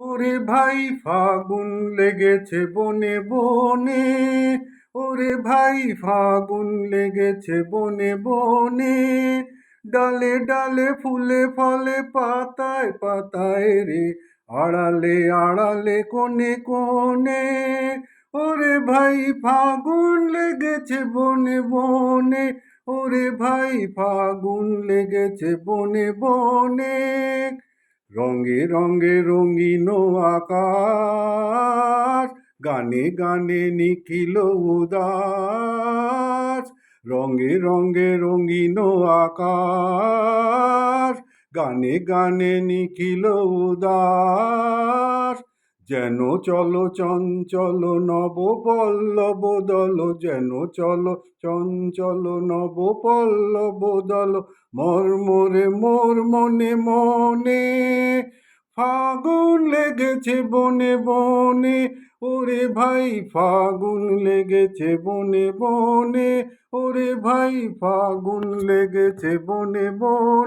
ওরে ভাই ফাগুন লেগেছে বনে বনে, ওরে ভাই ফাগুন লেগেছে বনে বনে, ডালে ডালে ফুলে ফলে পাতায় পাতায় রে, আড়ালে আড়ালে কোণে কোণে। ওরে ভাই ফাগুন লেগেছে বনে বনে, ওরে ভাই ফাগুন লেগেছে বনে বনে। রঙে রঙে রঙিন আকাশ, গানে গানে নিখিল উদাস। রঙে রঙে রঙিন আকাশ, গানে গানে নিখিল উদাস। যেন চলো চঞ্চল নব পল্লব দল, যেন চলো চঞ্চল নব পল্লব দল, মর্মরে মোর মনে মনে। ফাগুন লেগেছে বনে বনে, ওরে ভাই ফাগুন লেগেছে বনে বনে, ওরে ভাই ফাগুন লেগেছে বনে বনে।